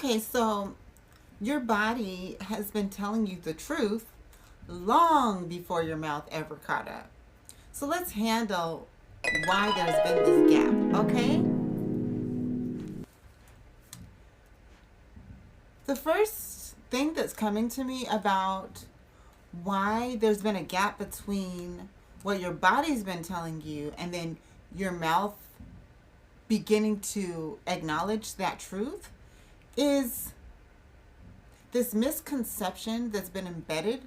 Okay, so your body has been telling you the truth long before your mouth ever caught up. So let's handle why there's been this gap, okay? The first thing that's coming to me about why there's been a gap between what your body's been telling you and then your mouth beginning to acknowledge that truth is this misconception that's been embedded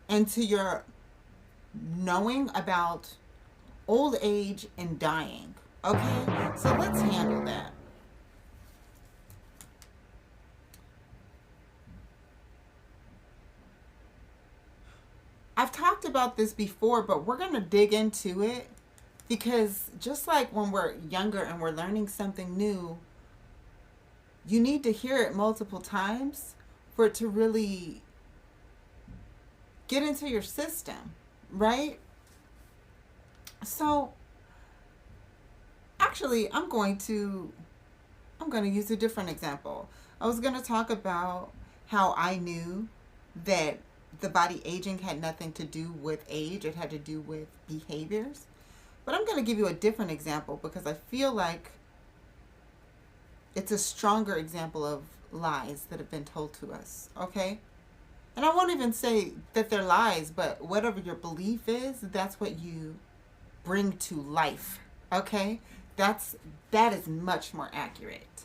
into your knowing about old age and dying. Okay? So let's handle that. I've talked about this before, but we're going to dig into it because just like when we're younger and we're learning something new, you need to hear it multiple times for it to really get into your system, right? So actually, I'm going to use a different example. I was going to talk about how I knew that the body aging had nothing to do with age, it had to do with behaviors. But I'm going to give you a different example because I feel like it's a stronger example of lies that have been told to us, okay? And I won't even say that they're lies, but whatever your belief is, that's what you bring to life, okay? That is much more accurate.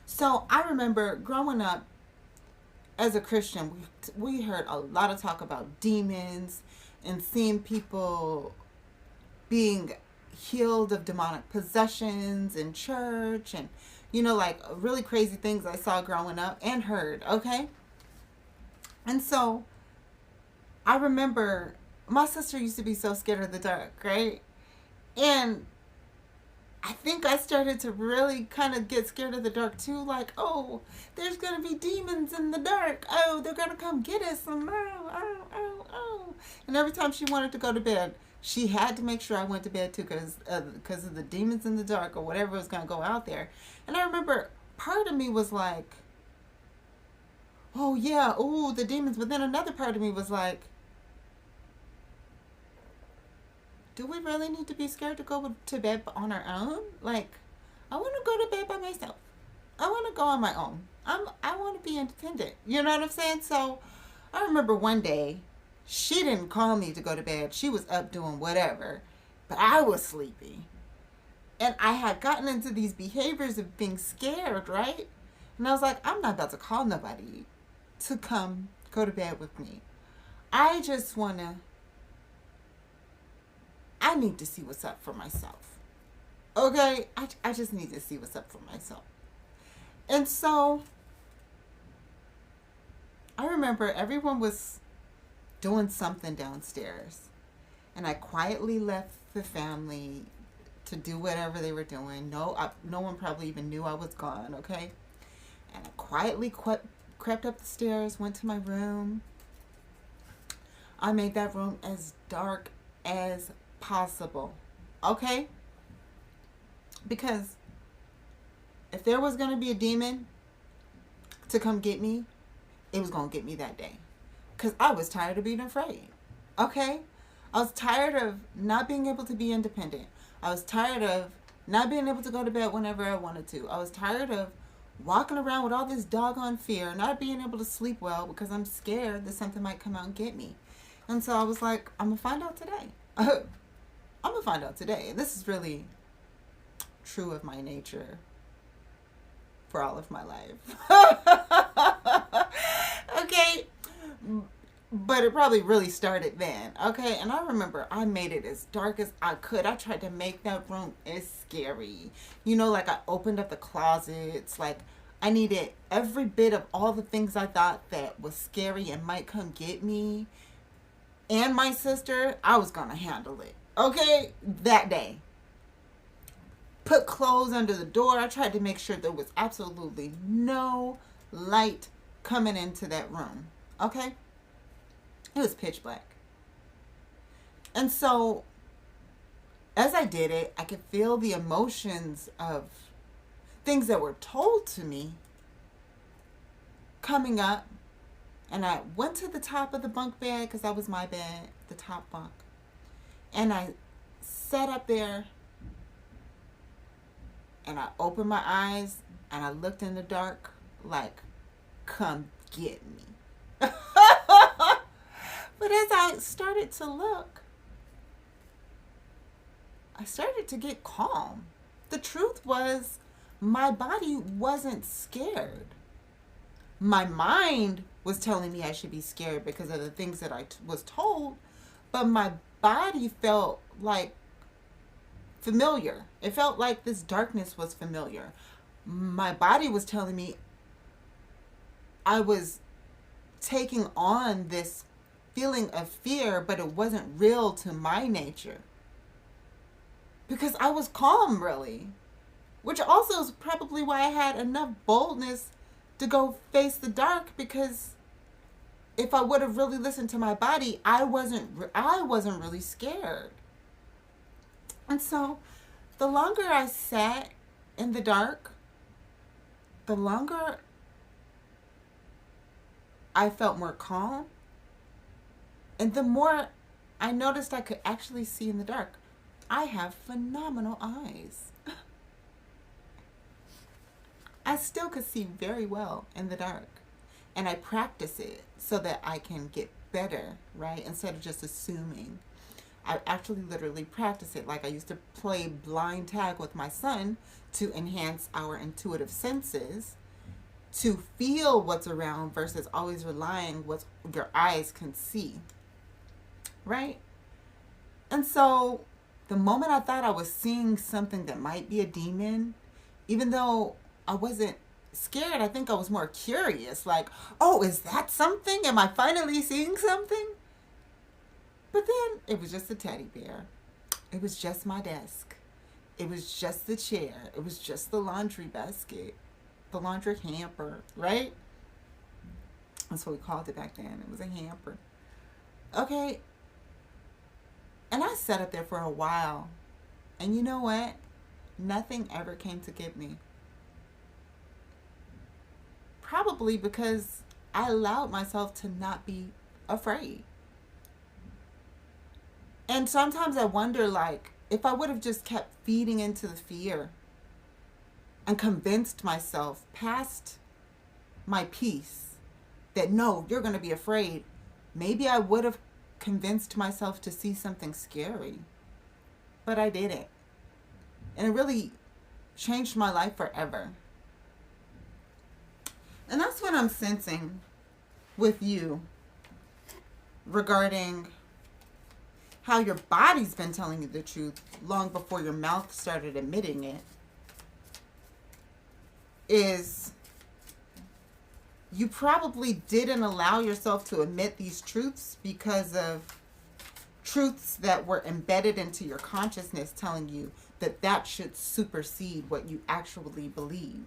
So I remember growing up as a Christian, we heard a lot of talk about demons and seeing people being healed of demonic possessions in church and, like really crazy things I saw growing up and heard, okay? And so I remember my sister used to be so scared of the dark, right? And I think I started to really kind of get scared of the dark too. Like, oh, there's going to be demons in the dark. Oh, they're going to come get us. And oh. And every time she wanted to go to bed, she had to make sure I went to bed too because of the demons in the dark or whatever was going to go out there. And I remember part of me was like, oh, yeah, oh, the demons. But then another part of me was like, do we really need to be scared to go to bed on our own? Like, I want to go to bed by myself. I want to go on my own. I want to be independent. You know what I'm saying? So I remember one day, she didn't call me to go to bed. She was up doing whatever. But I was sleepy. And I had gotten into these behaviors of being scared, right? And I was like, I'm not about to call nobody to come go to bed with me. I just want to I need to see what's up for myself. Okay? I just need to see what's up for myself. And so I remember everyone was doing something downstairs. And I quietly left the family to do whatever they were doing. No one probably even knew I was gone, okay? And I quietly crept up the stairs, went to my room. I made that room as dark as possible, okay? Because if there was going to be a demon to come get me, it was going to get me that day. Because I was tired of being afraid, okay? I was tired of not being able to be independent. I was tired of not being able to go to bed whenever I wanted to. I was tired of walking around with all this doggone fear, not being able to sleep well because I'm scared that something might come out and get me. And so I was like, I'm going to find out today. I'm going to find out today. This is really true of my nature for all of my life. Okay? But it probably really started then. Okay? And I remember I made it as dark as I could. I tried to make that room as scary. Like I opened up the closets. Like I needed every bit of all the things I thought that was scary and might come get me. And my sister, I was going to handle it. Okay? That day. Put clothes under the door. I tried to make sure there was absolutely no light coming into that room. Okay? It was pitch black. And so, as I did it, I could feel the emotions of things that were told to me coming up. And I went to the top of the bunk bed, because that was my bed, the top bunk. And I sat up there and I opened my eyes and I looked in the dark like, come get me. But as I started to look, I started to get calm. The truth was, my body wasn't scared. My mind was telling me I should be scared because of the things that I was told, but my body felt like familiar. It felt like this darkness was familiar. My body was telling me I was taking on this feeling of fear, but it wasn't real to my nature. Because I was calm, really. Which also is probably why I had enough boldness to go face the dark, because if I would have really listened to my body, I wasn't really scared. And so the longer I sat in the dark, the longer I felt more calm, and the more I noticed I could actually see in the dark. I have phenomenal eyes. I still could see very well in the dark. And I practice it so that I can get better, right? Instead of just assuming. I actually literally practice it. Like I used to play blind tag with my son to enhance our intuitive senses, to feel what's around versus always relying what your eyes can see, right? And so the moment I thought I was seeing something that might be a demon, even though I wasn't scared, I think I was more curious. Like, oh, is that something? Am I finally seeing something? But then it was just a teddy bear. It was just my desk. It was just the chair. It was just the laundry basket, the laundry hamper, right? That's what we called it back then. It was a hamper. Okay. And I sat up there for a while. And you know what? Nothing ever came to get me. Probably because I allowed myself to not be afraid. And sometimes I wonder, like, if I would have just kept feeding into the fear and convinced myself past my peace that, no, you're going to be afraid, maybe I would have convinced myself to see something scary. But I didn't. And it really changed my life forever. And that's what I'm sensing with you regarding how your body's been telling you the truth long before your mouth started admitting it. Is you probably didn't allow yourself to admit these truths because of truths that were embedded into your consciousness telling you that that should supersede what you actually believe.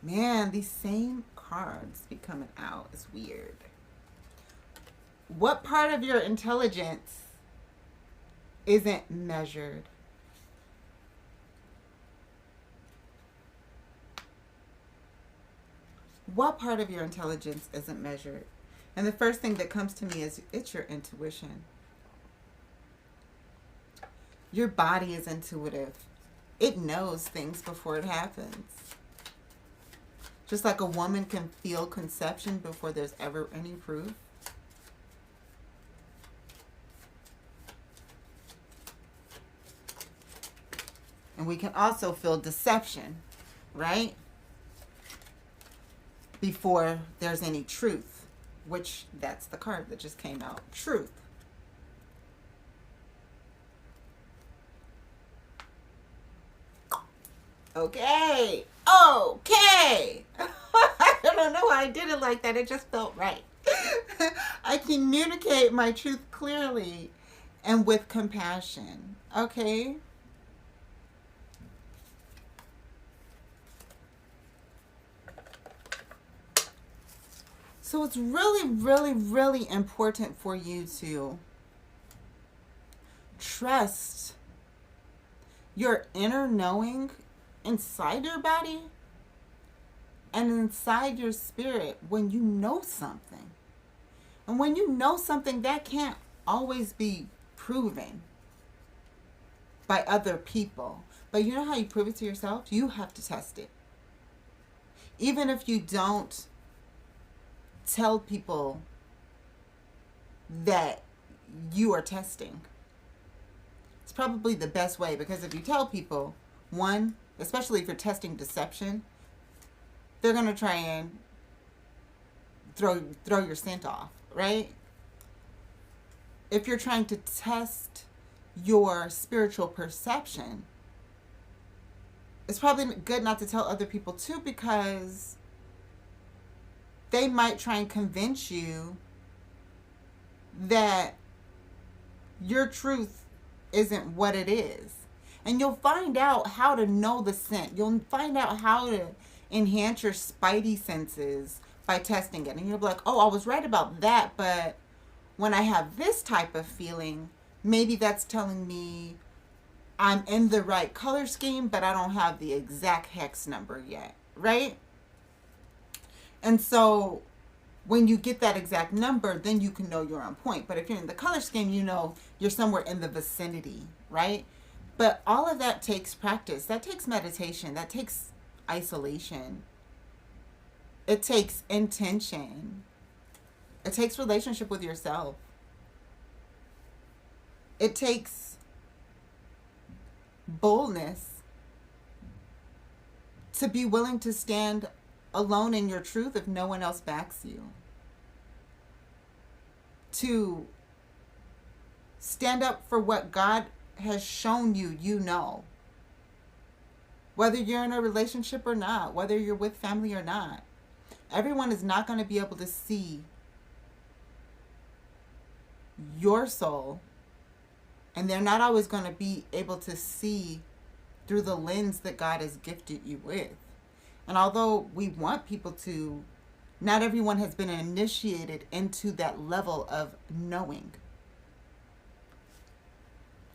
Man, these same cards be coming out. It's weird. What part of your intelligence isn't measured? What part of your intelligence isn't measured? And the first thing that comes to me is it's your intuition. Your body is intuitive. It knows things before it happens. Just like a woman can feel conception before there's ever any proof. And we can also feel deception, right? Before there's any truth, which that's the card that just came out, truth. Okay. I don't know why I did it like that. It just felt right. I communicate my truth clearly and with compassion. Okay. So it's really, really, really important for you to trust your inner knowing inside your body and inside your spirit when you know something. And when you know something, that can't always be proven by other people. But you know how you prove it to yourself? You have to test it. Even if you don't tell people that you are testing, it's probably the best way, because if you tell people, one, especially if you're testing deception, they're going to try and throw your scent off, right? If you're trying to test your spiritual perception, it's probably good not to tell other people too, because they might try and convince you that your truth isn't what it is. And you'll find out how to know the scent. You'll find out how to enhance your spidey senses by testing it. And you'll be like, oh, I was right about that, but when I have this type of feeling, maybe that's telling me I'm in the right color scheme, but I don't have the exact hex number yet, right? And so when you get that exact number, then you can know you're on point. But if you're in the color scheme, you know you're somewhere in the vicinity, right? But all of that takes practice. That takes meditation. That takes isolation. It takes intention. It takes relationship with yourself. It takes boldness to be willing to stand alone in your truth if no one else backs you. To stand up for what God has shown you, you know. Whether you're in a relationship or not, whether you're with family or not. Everyone is not going to be able to see your soul, and they're not always going to be able to see through the lens that God has gifted you with. And although we want people to, not everyone has been initiated into that level of knowing.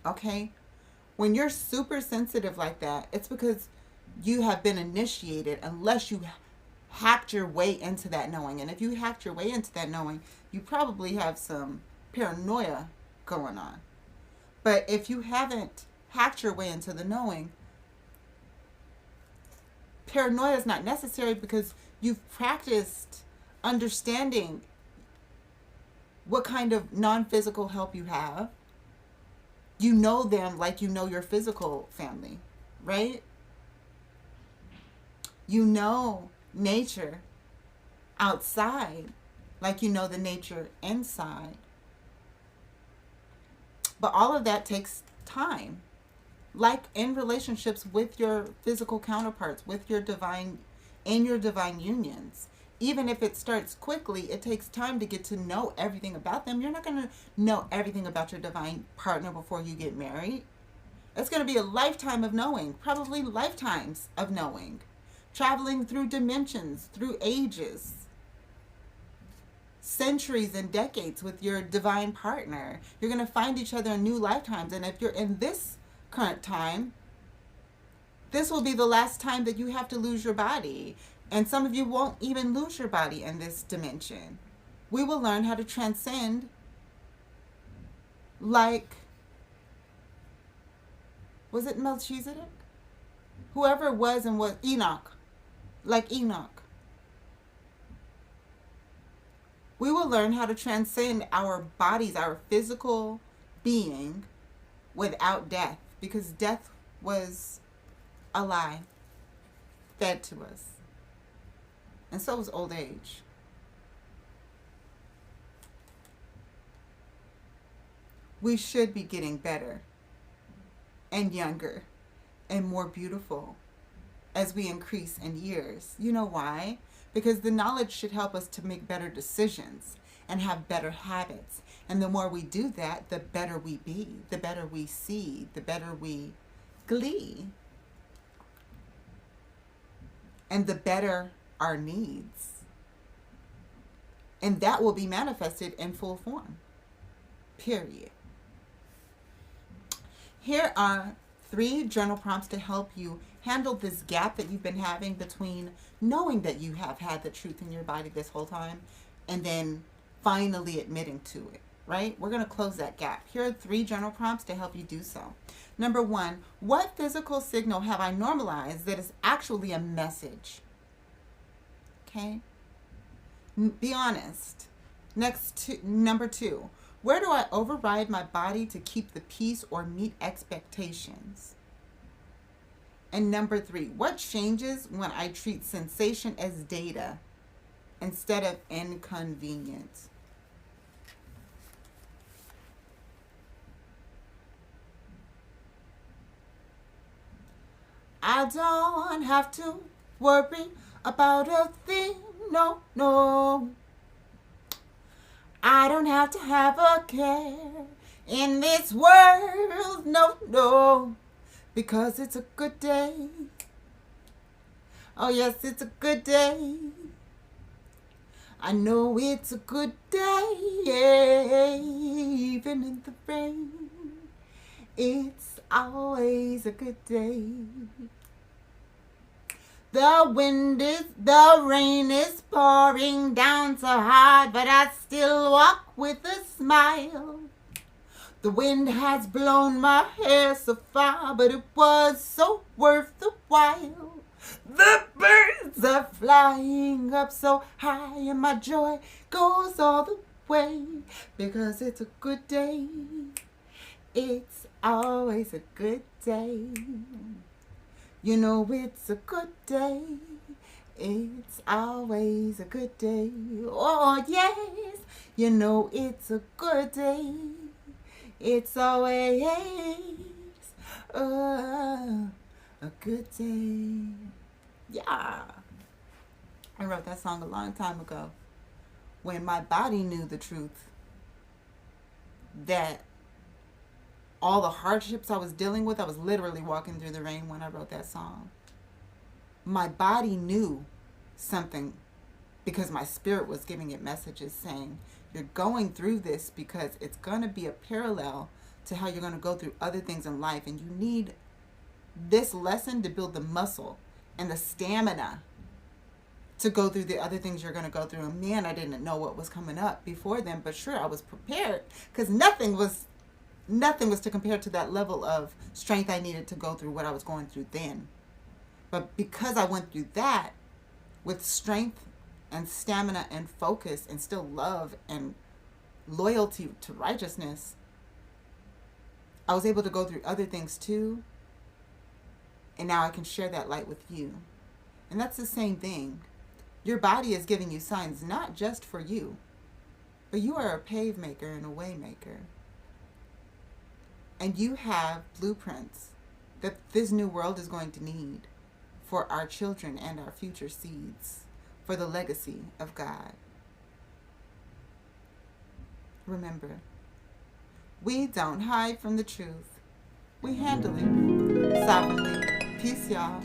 Okay? When you're super sensitive like that, it's because you have been initiated, unless you hacked your way into that knowing. And if you hacked your way into that knowing, you probably have some paranoia going on. But if you haven't hacked your way into the knowing, paranoia is not necessary, because you've practiced understanding what kind of non-physical help you have. You know them like you know your physical family, right? You know nature outside like you know the nature inside. But all of that takes time. Like in relationships with your physical counterparts, with your divine, in your divine unions. Even if it starts quickly, it takes time to get to know everything about them. You're not going to know everything about your divine partner before you get married. It's going to be a lifetime of knowing, probably lifetimes of knowing. Traveling through dimensions, through ages, centuries and decades with your divine partner. You're going to find each other in new lifetimes. And if you're in this current time, this will be the last time that you have to lose your body. And some of you won't even lose your body in this dimension. We will learn how to transcend like, was it Melchizedek? Whoever it was, and was Enoch. Like Enoch. We will learn how to transcend our bodies, our physical being, without death. Because death was a lie fed to us. And so is old age. We should be getting better and younger and more beautiful as we increase in years. You know why? Because the knowledge should help us to make better decisions and have better habits. And the more we do that, the better we be, the better we see, the better we glee. And the better our needs. And that will be manifested in full form. Period. Here are 3 journal prompts to help you handle this gap that you've been having between knowing that you have had the truth in your body this whole time and then finally admitting to it, right? We're going to close that gap. Here are 3 journal prompts to help you do so. Number 1, what physical signal have I normalized that is actually a message? Okay? Be honest. Number 2, where do I override my body to keep the peace or meet expectations? And number 3, what changes when I treat sensation as data instead of inconvenience? I don't have to worry about a thing, no, no. I don't have to have a care in this world, no, no. Because it's a good day. Oh yes, it's a good day. I know it's a good day, even in the rain. It's always a good day. The rain is pouring down so hard, but I still walk with a smile. The wind has blown my hair so far, but it was so worth the while. The birds are flying up so high, and my joy goes all the way, because it's a good day. It's always a good day. You know it's a good day. It's always a good day. Oh yes, you know it's a good day. It's always a good day. Yeah. I wrote that song a long time ago when my body knew the truth that all the hardships I was dealing with, I was literally walking through the rain when I wrote that song. My body knew something because my spirit was giving it messages saying, you're going through this because it's going to be a parallel to how you're going to go through other things in life. And you need this lesson to build the muscle and the stamina to go through the other things you're going to go through. And man, I didn't know what was coming up before then, but sure, I was prepared because nothing was to compare to that level of strength I needed to go through what I was going through then. But because I went through that with strength and stamina and focus and still love and loyalty to righteousness, I was able to go through other things too. And now I can share that light with you. And that's the same thing. Your body is giving you signs not just for you, but you are a pave maker and a way maker. And you have blueprints that this new world is going to need for our children and our future seeds, for the legacy of God. Remember, we don't hide from the truth. We handle it sovereignly. Peace, y'all.